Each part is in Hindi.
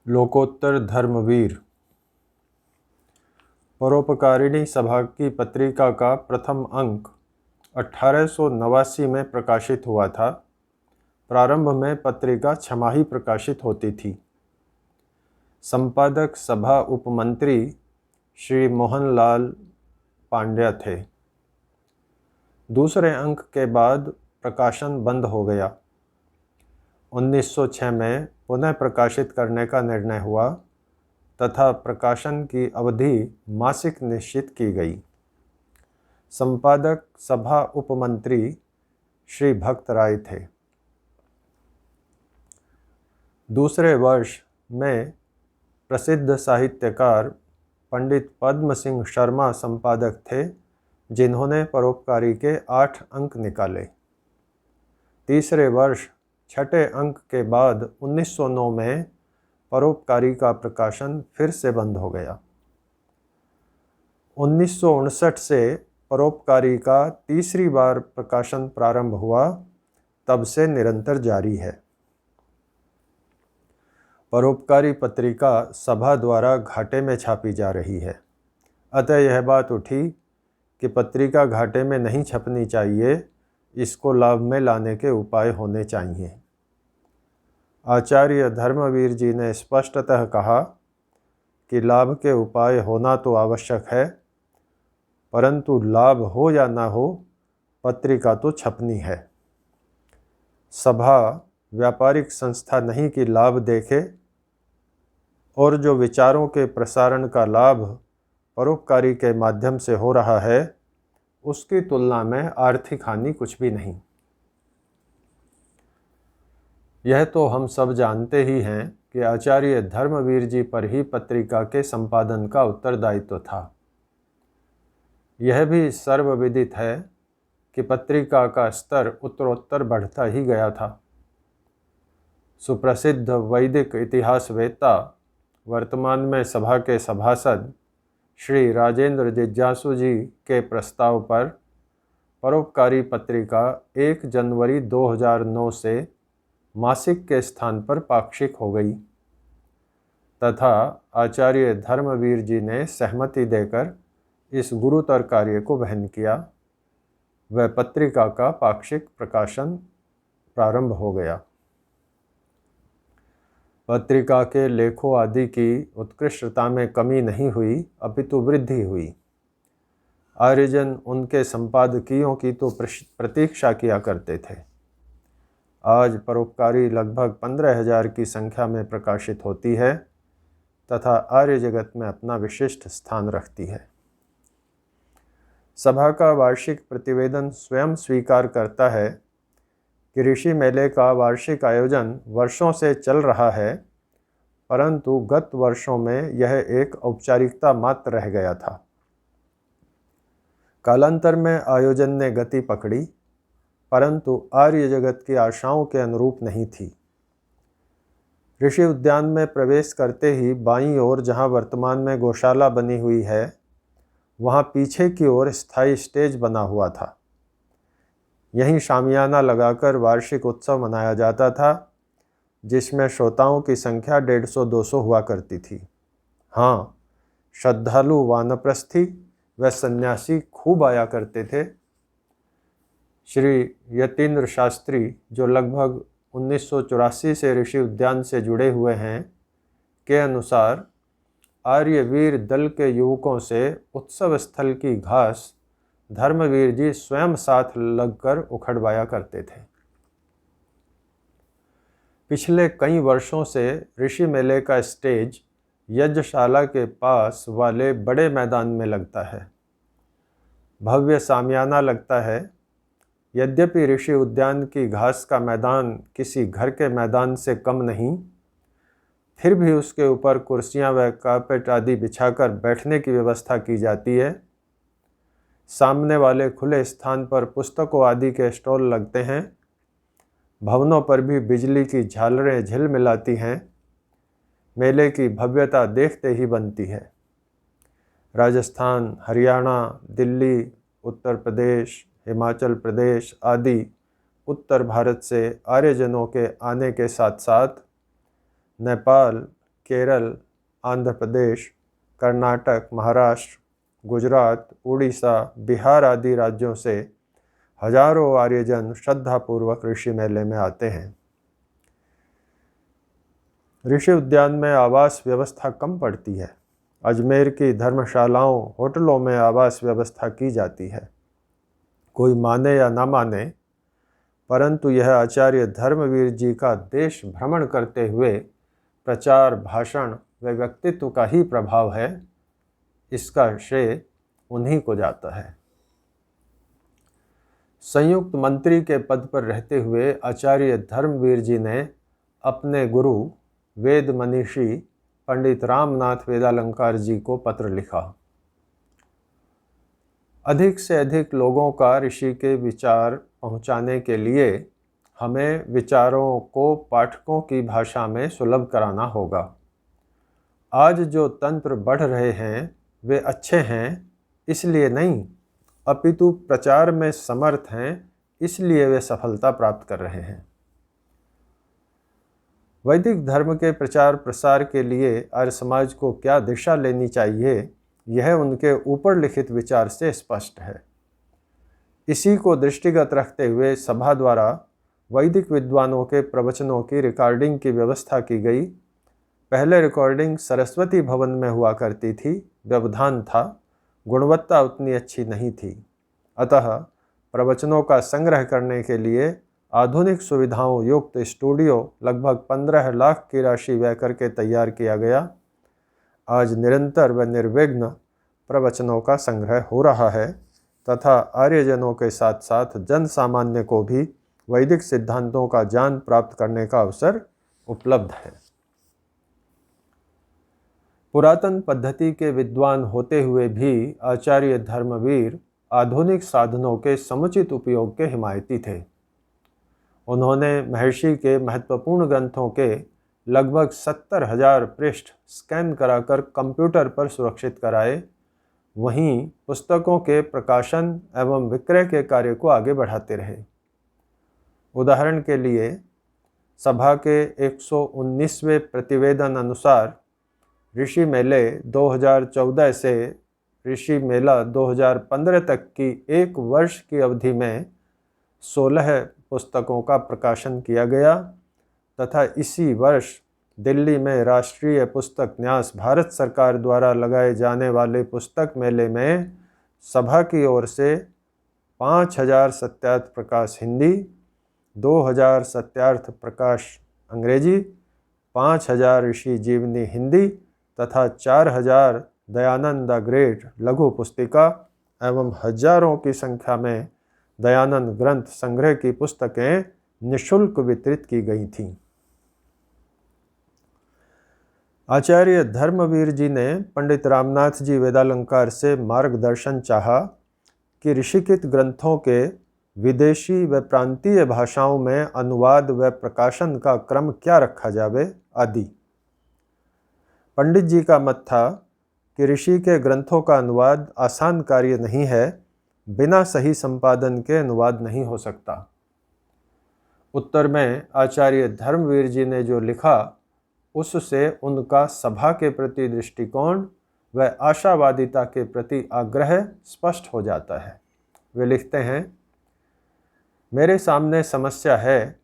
लोकोत्तर धर्मवीर। परोपकारिणी सभा की पत्रिका का प्रथम अंक 1889 में प्रकाशित हुआ था। प्रारंभ में पत्रिका छमाही प्रकाशित होती थी। संपादक सभा उपमंत्री श्री मोहनलाल पांड्या थे। दूसरे अंक के बाद प्रकाशन बंद हो गया। 1906 में पुनः प्रकाशित करने का निर्णय हुआ तथा प्रकाशन की अवधि मासिक निश्चित की गई। संपादक सभा उपमंत्री श्री भक्त राय थे। दूसरे वर्ष में प्रसिद्ध साहित्यकार पंडित पद्म सिंह शर्मा संपादक थे, जिन्होंने परोपकारी के 8 अंक निकाले। तीसरे वर्ष छठे अंक के बाद 1909 में परोपकारी का प्रकाशन फिर से बंद हो गया। 1959 से परोपकारी का तीसरी बार प्रकाशन प्रारंभ हुआ, तब से निरंतर जारी है। परोपकारी पत्रिका सभा द्वारा घाटे में छापी जा रही है, अतः यह बात उठी कि पत्रिका घाटे में नहीं छपनी चाहिए, इसको लाभ में लाने के उपाय होने चाहिए। आचार्य धर्मवीर जी ने स्पष्टतः कहा कि लाभ के उपाय होना तो आवश्यक है, परंतु लाभ हो या ना हो, पत्रिका तो छपनी है। सभा व्यापारिक संस्था नहीं कि लाभ देखे, और जो विचारों के प्रसारण का लाभ परोपकारी के माध्यम से हो रहा है, उसकी तुलना में आर्थिक हानि कुछ भी नहीं। यह तो हम सब जानते ही हैं कि आचार्य धर्मवीर जी पर ही पत्रिका के संपादन का उत्तरदायित्व था। यह भी सर्वविदित है कि पत्रिका का स्तर उत्तरोत्तर बढ़ता ही गया था। सुप्रसिद्ध वैदिक इतिहासवेत्ता, वर्तमान में सभा के सभासद श्री राजेंद्र जिज्ञासु जी के प्रस्ताव पर परोपकारी पत्रिका 1 जनवरी 2009 से मासिक के स्थान पर पाक्षिक हो गई तथा आचार्य धर्मवीर जी ने सहमति देकर इस गुरुतर कार्य को वहन किया। वह पत्रिका का पाक्षिक प्रकाशन प्रारंभ हो गया। पत्रिका के लेखों आदि की उत्कृष्टता में कमी नहीं हुई, अपितु वृद्धि हुई। आर्यजन उनके संपादकीयों की तो प्रतीक्षा किया करते थे। आज परोपकारी लगभग 15,000 की संख्या में प्रकाशित होती है तथा आर्य जगत में अपना विशिष्ट स्थान रखती है। सभा का वार्षिक प्रतिवेदन स्वयं स्वीकार करता है कि ऋषि मेले का वार्षिक आयोजन वर्षों से चल रहा है, परंतु गत वर्षों में यह एक औपचारिकता मात्र रह गया था। कालांतर में आयोजन ने गति पकड़ी, परंतु आर्य जगत की आशाओं के अनुरूप नहीं थी। ऋषि उद्यान में प्रवेश करते ही बाईं ओर, जहां वर्तमान में गौशाला बनी हुई है, वहां पीछे की ओर स्थायी स्टेज बना हुआ था। यहीं शामियाना लगाकर वार्षिक उत्सव मनाया जाता था, जिसमें श्रोताओं की संख्या 150-200 हुआ करती थी। हाँ, श्रद्धालु वानप्रस्थी व सन्यासी खूब आया करते थे। श्री यतीन्द्र शास्त्री, जो लगभग 1984 से ऋषि उद्यान से जुड़े हुए हैं, के अनुसार आर्यवीर दल के युवकों से उत्सव स्थल की घास धर्मवीर जी स्वयं साथ लगकर उखड़वाया करते थे। पिछले कई वर्षों से ऋषि मेले का स्टेज यज्ञशाला के पास वाले बड़े मैदान में लगता है। भव्य सामियाना लगता है। यद्यपि ऋषि उद्यान की घास का मैदान किसी घर के मैदान से कम नहीं, फिर भी उसके ऊपर कुर्सियां व कारपेट आदि बिछाकर बैठने की व्यवस्था की जाती है। सामने वाले खुले स्थान पर पुस्तकों आदि के स्टॉल लगते हैं। भवनों पर भी बिजली की झालरें झिलमिलाती हैं। मेले की भव्यता देखते ही बनती है। राजस्थान, हरियाणा, दिल्ली, उत्तर प्रदेश, हिमाचल प्रदेश आदि उत्तर भारत से आर्यजनों के आने के साथ साथ नेपाल, केरल, आंध्र प्रदेश, कर्नाटक, महाराष्ट्र, गुजरात, उड़ीसा, बिहार आदि राज्यों से हजारों आर्यजन श्रद्धापूर्वक ऋषि मेले में आते हैं। ऋषि उद्यान में आवास व्यवस्था कम पड़ती है। अजमेर की धर्मशालाओं, होटलों में आवास व्यवस्था की जाती है। कोई माने या ना माने, परंतु यह आचार्य धर्मवीर जी का देश भ्रमण करते हुए प्रचार, भाषण व व्यक्तित्व का ही प्रभाव है। इसका श्रेय उन्हीं को जाता है। संयुक्त मंत्री के पद पर रहते हुए आचार्य धर्मवीर जी ने अपने गुरु वेद मनीषी पंडित रामनाथ वेदालंकार जी को पत्र लिखा। अधिक से अधिक लोगों का ऋषि के विचार पहुंचाने के लिए हमें विचारों को पाठकों की भाषा में सुलभ कराना होगा। आज जो तंत्र बढ़ रहे हैं वे अच्छे हैं इसलिए नहीं, अपितु प्रचार में समर्थ हैं इसलिए वे सफलता प्राप्त कर रहे हैं। वैदिक धर्म के प्रचार प्रसार के लिए आर्य समाज को क्या दिशा लेनी चाहिए, यह उनके ऊपर लिखित विचार से स्पष्ट है। इसी को दृष्टिगत रखते हुए सभा द्वारा वैदिक विद्वानों के प्रवचनों की रिकॉर्डिंग की व्यवस्था की गई। पहले रिकॉर्डिंग सरस्वती भवन में हुआ करती थी। व्यवधान था, गुणवत्ता उतनी अच्छी नहीं थी। अतः प्रवचनों का संग्रह करने के लिए आधुनिक सुविधाओं युक्त स्टूडियो लगभग 15 लाख की राशि व्यय करके तैयार किया गया। आज निरंतर व निर्विघ्न प्रवचनों का संग्रह हो रहा है तथा आर्यजनों के साथ साथ जन सामान्य को भी वैदिक सिद्धांतों का ज्ञान प्राप्त करने का अवसर उपलब्ध है। पुरातन पद्धति के विद्वान होते हुए भी आचार्य धर्मवीर आधुनिक साधनों के समुचित उपयोग के हिमायती थे। उन्होंने महर्षि के महत्वपूर्ण ग्रंथों के लगभग 70,000 पृष्ठ स्कैन कराकर कंप्यूटर पर सुरक्षित कराए। वहीं पुस्तकों के प्रकाशन एवं विक्रय के कार्य को आगे बढ़ाते रहे। उदाहरण के लिए सभा के 119वें प्रतिवेदन अनुसार ऋषि मेले 2014 से ऋषि मेला 2015 तक की एक वर्ष की अवधि में 16 पुस्तकों का प्रकाशन किया गया तथा इसी वर्ष दिल्ली में राष्ट्रीय पुस्तक न्यास भारत सरकार द्वारा लगाए जाने वाले पुस्तक मेले में सभा की ओर से 5,000 सत्यार्थ प्रकाश हिंदी, 2,000 सत्यार्थ प्रकाश अंग्रेजी, 5,000 ऋषि जीवनी हिंदी तथा 4,000 दयानंद द ग्रेट लघु पुस्तिका एवं हजारों की संख्या में दयानंद ग्रंथ संग्रह की पुस्तकें निःशुल्क वितरित की गई थीं। आचार्य धर्मवीर जी ने पंडित रामनाथ जी वेदालंकार से मार्गदर्शन चाहा कि ऋषिकृत ग्रंथों के विदेशी व प्रांतीय भाषाओं में अनुवाद व प्रकाशन का क्रम क्या रखा जावे आदि। पंडित जी का मत था कि ऋषि के ग्रंथों का अनुवाद आसान कार्य नहीं है, बिना सही संपादन के अनुवाद नहीं हो सकता। उत्तर में आचार्य धर्मवीर जी ने जो लिखा उससे उनका सभा के प्रति दृष्टिकोण व आशावादिता के प्रति आग्रह स्पष्ट हो जाता है। वे लिखते हैं, मेरे सामने समस्या है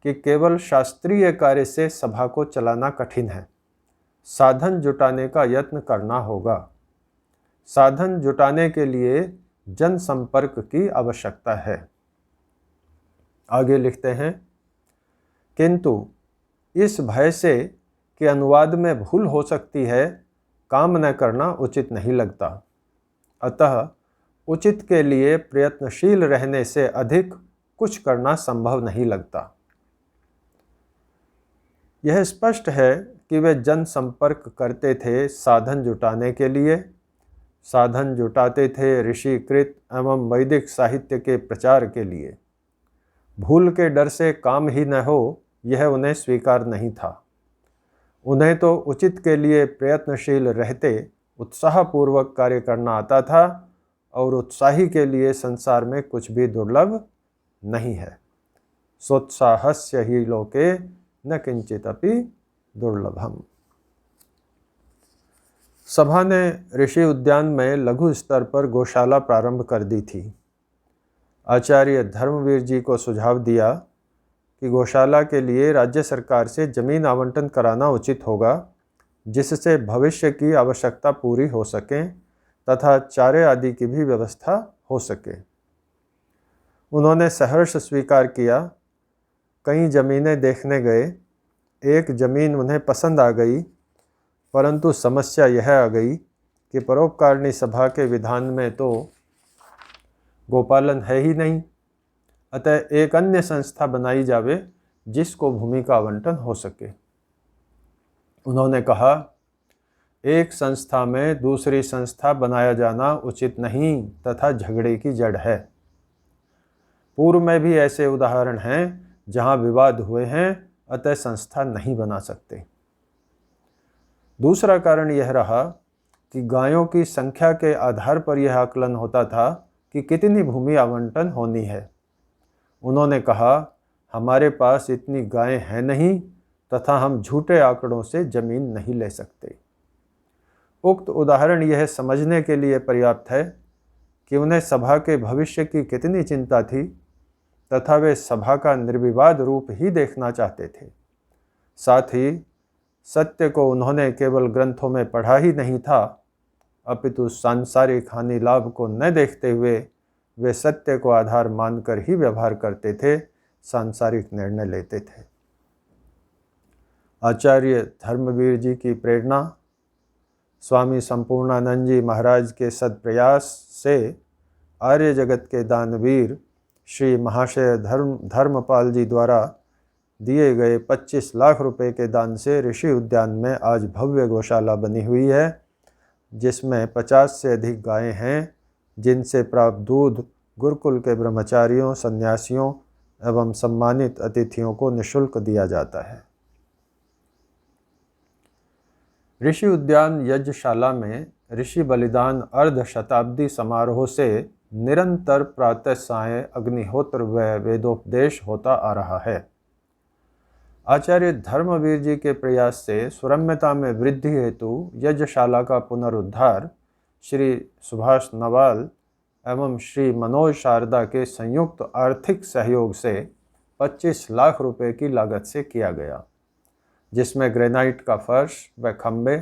कि केवल शास्त्रीय कार्य से सभा को चलाना कठिन है। साधन जुटाने का यत्न करना होगा। साधन जुटाने के लिए जनसंपर्क की आवश्यकता है। आगे लिखते हैं, किंतु इस भय से कि अनुवाद में भूल हो सकती है, काम न करना उचित नहीं लगता। अतः उचित के लिए प्रयत्नशील रहने से अधिक कुछ करना संभव नहीं लगता। यह स्पष्ट है कि वे जनसंपर्क करते थे साधन जुटाने के लिए। साधन जुटाते थे ऋषिकृत एवं वैदिक साहित्य के प्रचार के लिए। भूल के डर से काम ही न हो, यह उन्हें स्वीकार नहीं था। उन्हें तो उचित के लिए प्रयत्नशील रहते उत्साहपूर्वक कार्य करना आता था और उत्साही के लिए संसार में कुछ भी दुर्लभ नहीं है। सोत्साहस्य ही लोके न किंचित अपि दुर्लभम। सभा ने ऋषि उद्यान में लघु स्तर पर गौशाला प्रारंभ कर दी थी। आचार्य धर्मवीर जी को सुझाव दिया कि गौशाला के लिए राज्य सरकार से जमीन आवंटन कराना उचित होगा, जिससे भविष्य की आवश्यकता पूरी हो सके तथा चारे आदि की भी व्यवस्था हो सके। उन्होंने सहर्ष स्वीकार किया। कई जमीनें देखने गए। एक जमीन उन्हें पसंद आ गई, परंतु समस्या यह आ गई कि परोपकारिणी सभा के विधान में तो गोपालन है ही नहीं, अतः एक अन्य संस्था बनाई जावे जिसको भूमि का आवंटन हो सके। उन्होंने कहा, एक संस्था में दूसरी संस्था बनाया जाना उचित नहीं तथा झगड़े की जड़ है। पूर्व में भी ऐसे उदाहरण हैं जहां विवाद हुए हैं, अतः संस्था नहीं बना सकते। दूसरा कारण यह रहा कि गायों की संख्या के आधार पर यह आकलन होता था कि कितनी भूमि आवंटन होनी है। उन्होंने कहा, हमारे पास इतनी गायें हैं नहीं तथा हम झूठे आंकड़ों से जमीन नहीं ले सकते। उक्त उदाहरण यह समझने के लिए पर्याप्त है कि उन्हें सभा के भविष्य की कितनी चिंता थी तथा वे सभा का निर्विवाद रूप ही देखना चाहते थे। साथ ही सत्य को उन्होंने केवल ग्रंथों में पढ़ा ही नहीं था, अपितु सांसारिक हानि लाभ को न देखते हुए वे सत्य को आधार मानकर ही व्यवहार करते थे, सांसारिक निर्णय लेते थे। आचार्य धर्मवीर जी की प्रेरणा, स्वामी संपूर्णानंद जी महाराज के सदप्रयास से आर्य जगत के दानवीर श्री महाशय धर्मपाल जी द्वारा दिए गए 25 लाख रुपए के दान से ऋषि उद्यान में आज भव्य गौशाला बनी हुई है, जिसमें 50 से अधिक गायें हैं, जिनसे प्राप्त दूध गुरुकुल के ब्रह्मचारियों, सन्यासियों एवं सम्मानित अतिथियों को निःशुल्क दिया जाता है। ऋषि उद्यान यज्ञशाला में ऋषि बलिदान अर्ध शताब्दी समारोह से निरंतर प्रातः सायं अग्निहोत्र व वेदोपदेश होता आ रहा है। आचार्य धर्मवीर जी के प्रयास से सुरम्यता में वृद्धि हेतु यज्ञशाला का पुनरुद्धार श्री सुभाष नवाल एवं श्री मनोज शारदा के संयुक्त आर्थिक सहयोग से 25 लाख रुपए की लागत से किया गया, जिसमें ग्रेनाइट का फर्श व खंभे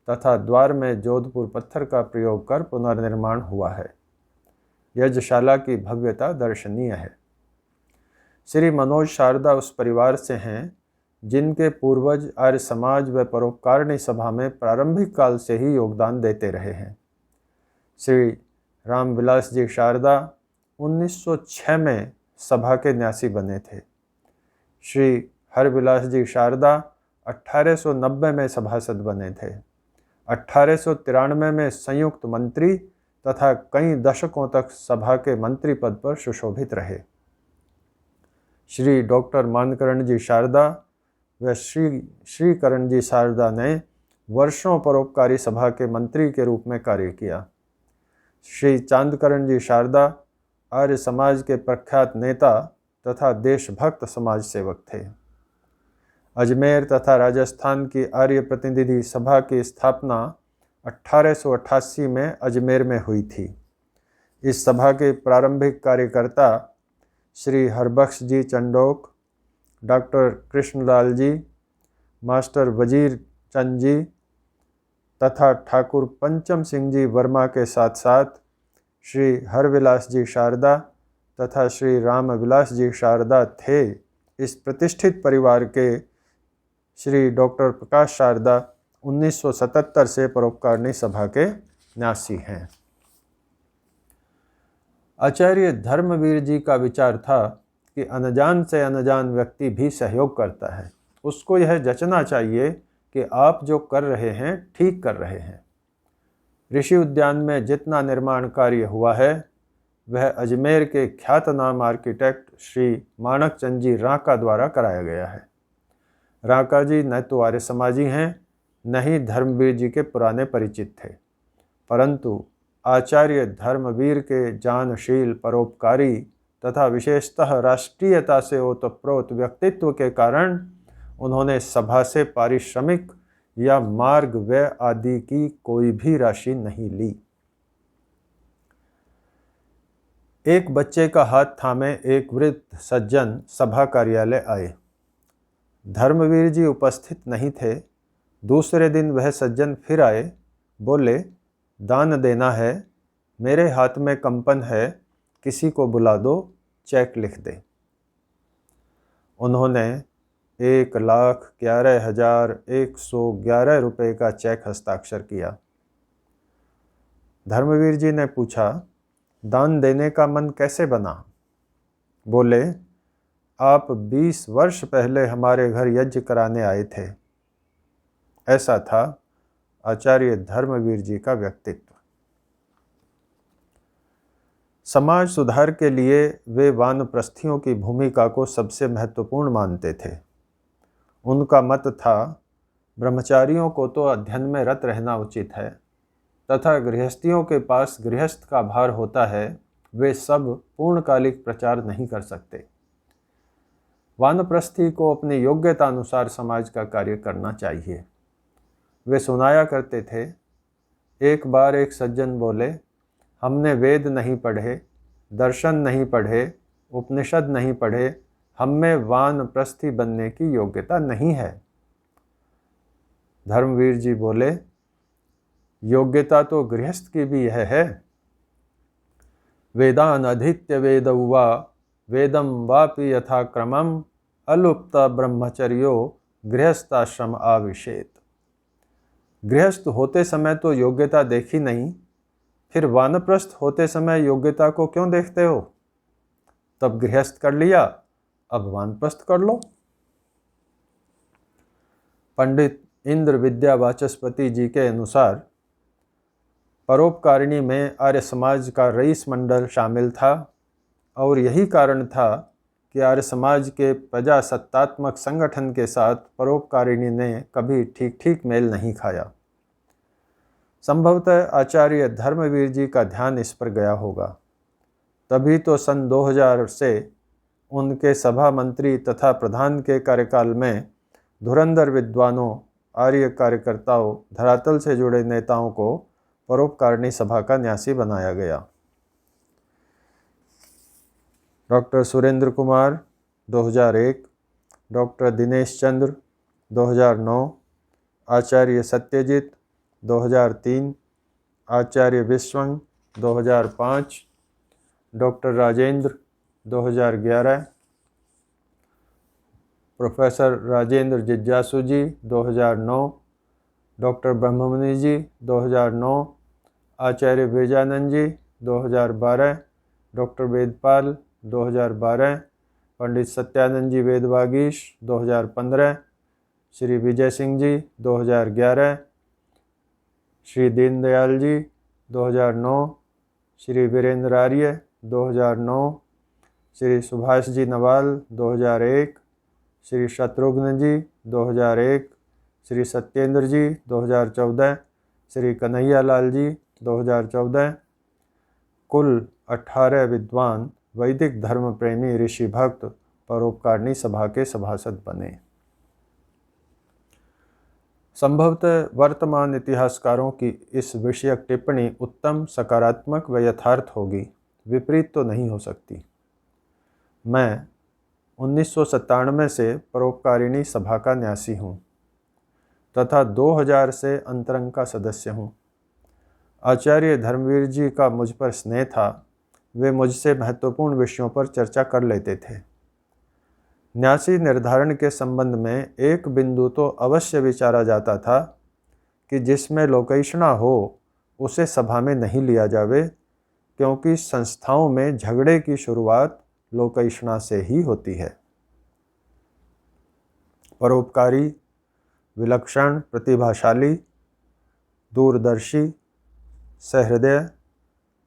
तथा द्वार में जोधपुर पत्थर का प्रयोग कर पुनर्निर्माण हुआ है। यज्ञशाला की भव्यता दर्शनीय है। श्री मनोज शारदा उस परिवार से हैं जिनके पूर्वज आर्य समाज व परोपकारिणी सभा में प्रारंभिक काल से ही योगदान देते रहे हैं। श्री रामविलास जी शारदा 1906 में सभा के न्यासी बने थे। श्री हरविलास जी शारदा 1890 में सभासद बने थे। 1893 में संयुक्त मंत्री तथा कई दशकों तक सभा के मंत्री पद पर सुशोभित रहे। श्री डॉक्टर मानकरण जी शारदा व श्री करण जी शारदा ने वर्षों परोपकारी सभा के मंत्री के रूप में कार्य किया। श्री चांदकरण जी शारदा आर्य समाज के प्रख्यात नेता तथा देशभक्त समाज सेवक थे। अजमेर तथा राजस्थान की आर्य प्रतिनिधि सभा की स्थापना 1888 में अजमेर में हुई थी। इस सभा के प्रारंभिक कार्यकर्ता श्री हरबख्श जी चंडोक, डॉक्टर कृष्णलाल जी, मास्टर वजीर चंद जी तथा ठाकुर पंचम सिंह जी वर्मा के साथ साथ श्री हरविलास जी शारदा तथा श्री रामविलास जी शारदा थे। इस प्रतिष्ठित परिवार के श्री डॉक्टर प्रकाश शारदा 1977 से परोपकारिणी सभा के न्यासी हैं। आचार्य धर्मवीर जी का विचार था कि अनजान से अनजान व्यक्ति भी सहयोग करता है, उसको यह जचना चाहिए कि आप जो कर रहे हैं ठीक कर रहे हैं। ऋषि उद्यान में जितना निर्माण कार्य हुआ है वह अजमेर के ख्यातनाम आर्किटेक्ट श्री माणक चंद जी रांका द्वारा कराया गया है। रांका जी न तो आर्य समाजी हैं, न ही धर्मवीर जी के पुराने परिचित थे, परंतु आचार्य धर्मवीर के जानशील, परोपकारी तथा विशेषतः राष्ट्रीयता से ओतप्रोत व्यक्तित्व के कारण उन्होंने सभा से पारिश्रमिक या मार्ग व्यय आदि की कोई भी राशि नहीं ली। एक बच्चे का हाथ थामे एक वृद्ध सज्जन सभा कार्यालय आए। धर्मवीर जी उपस्थित नहीं थे। दूसरे दिन वह सज्जन फिर आए। बोले, दान देना है, मेरे हाथ में कंपन है, किसी को बुला दो, चेक लिख दे। उन्होंने 1,11,111 रुपये का चेक हस्ताक्षर किया। धर्मवीर जी ने पूछा, दान देने का मन कैसे बना? बोले, आप 20 वर्ष पहले हमारे घर यज्ञ कराने आए थे। ऐसा था आचार्य धर्मवीर जी का व्यक्तित्व। समाज सुधार के लिए वे वानप्रस्थियों की भूमिका को सबसे महत्वपूर्ण मानते थे। उनका मत था, ब्रह्मचारियों को तो अध्ययन में रत रहना उचित है, तथा गृहस्थियों के पास गृहस्थ का भार होता है, वे सब पूर्णकालिक प्रचार नहीं कर सकते। वानप्रस्थी को अपनी योग्यता अनुसार समाज का कार्य करना चाहिए। वे सुनाया करते थे, एक बार एक सज्जन बोले, हमने वेद नहीं पढ़े, दर्शन नहीं पढ़े, उपनिषद नहीं पढ़े, हम में वानप्रस्थी बनने की योग्यता नहीं है। धर्मवीर जी बोले, योग्यता तो गृहस्थ की भी यह है। वेदान अधीत्य वेदौवा वेदम वापि यथा क्रमम अलुप्त ब्रह्मचर्यो गृहस्थाश्रम आविशेत। गृहस्थ होते समय तो योग्यता देखी नहीं, फिर वानप्रस्थ होते समय योग्यता को क्यों देखते हो? तब गृहस्थ कर लिया, अब वानप्रस्थ कर लो। पंडित इंद्र विद्या वाचस्पति जी के अनुसार परोपकारिणी में आर्य समाज का रईस मंडल शामिल था, और यही कारण था कि आर्य समाज के प्रजासत्तात्मक संगठन के साथ परोपकारिणी ने कभी ठीक ठीक मेल नहीं खाया। संभवतः आचार्य धर्मवीर जी का ध्यान इस पर गया होगा। तभी तो सन 2000 से उनके सभा मंत्री तथा प्रधान के कार्यकाल में धुरंधर विद्वानों, आर्य कार्यकर्ताओं, धरातल से जुड़े नेताओं को परोपकारिणी सभा का न्यासी बनाया गया। डॉक्टर सुरेंद्र कुमार 2001, डॉक्टर दिनेश चंद्र 2009, आचार्य सत्यजित 2003, आचार्य विश्वंग 2005, डॉक्टर राजेंद्र 2011, प्रोफेसर राजेंद्र जिज्ञासु जी 2009, डॉक्टर ब्रह्ममुनि जी 2009, आचार्य बिरजानंद जी 2012, डॉक्टर वेदपाल 2012, पंडित सत्यानंद जी वेदवागीश 2015, श्री विजय सिंह जी 2011, श्री दीनदयाल जी 2009, श्री वीरेंद्र आर्य 2009, श्री सुभाष जी नवाल 2001, श्री शत्रुघ्न जी 2001, श्री सत्येंद्र जी 2014, श्री कन्हैयालाल जी 2014। कुल 18 विद्वान वैदिक धर्म प्रेमी ऋषि भक्त परोपकारिणी सभा के सभासद बने। संभवतः वर्तमान इतिहासकारों की इस विषयक टिप्पणी उत्तम, सकारात्मक व यथार्थ होगी, विपरीत तो नहीं हो सकती। मैं 1997 से परोपकारिणी सभा का न्यासी हूँ तथा 2000 से अंतरंग का सदस्य हूँ। आचार्य धर्मवीर जी का मुझ पर स्नेह था। वे मुझसे महत्वपूर्ण विषयों पर चर्चा कर लेते थे। न्यासी निर्धारण के संबंध में एक बिंदु तो अवश्य विचारा जाता था कि जिसमें लोकैषणा हो उसे सभा में नहीं लिया जावे, क्योंकि संस्थाओं में झगड़े की शुरुआत लोकैषणा से ही होती है। परोपकारी, विलक्षण, प्रतिभाशाली, दूरदर्शी, सहृदय,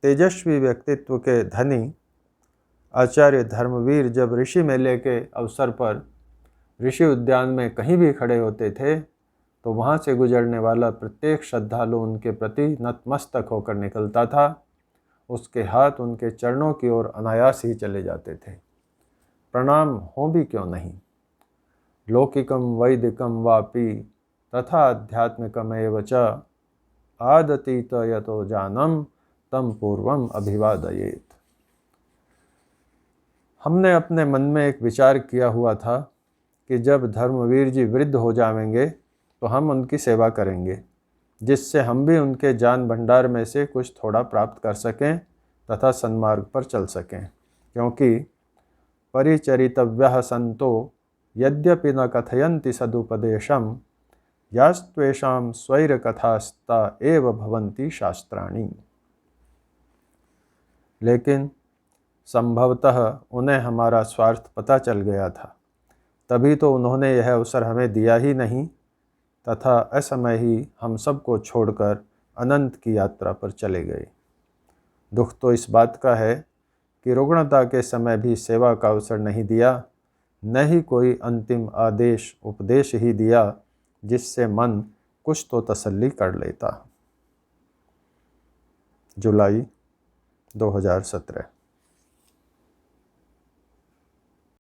तेजस्वी व्यक्तित्व के धनी आचार्य धर्मवीर जब ऋषि मेले के अवसर पर ऋषि उद्यान में कहीं भी खड़े होते थे तो वहाँ से गुजरने वाला प्रत्येक श्रद्धालु उनके प्रति नतमस्तक होकर निकलता था। उसके हाथ उनके चरणों की ओर अनायास ही चले जाते थे। प्रणाम हो भी क्यों नहीं। लौकिकम वैदिकम वापि तथा आध्यात्मिकमेव च आदतीत यतो जानम तम पूर्वम अभिवादयेत। हमने अपने मन में एक विचार किया हुआ था कि जब धर्मवीर जी वृद्ध हो जाएंगे तो हम उनकी सेवा करेंगे, जिससे हम भी उनके ज्ञान भंडार में से कुछ थोड़ा प्राप्त कर सकें तथा सन्मार्ग पर चल सकें, क्योंकि परिचरितव्यः संतो यद्यपि न कथयन्ति सदुपदेशम यास्त्वेषां स्वैरकथास्ता एव भवन्ति शास्त्राणि। लेकिन संभवतः उन्हें हमारा स्वार्थ पता चल गया था, तभी तो उन्होंने यह अवसर हमें दिया ही नहीं तथा असमय ही हम सबको छोड़कर अनंत की यात्रा पर चले गए। दुख तो इस बात का है कि रुग्णता के समय भी सेवा का अवसर नहीं दिया, न ही कोई अंतिम आदेश उपदेश ही दिया जिससे मन कुछ तो तसल्ली कर लेता। जुलाई 2017।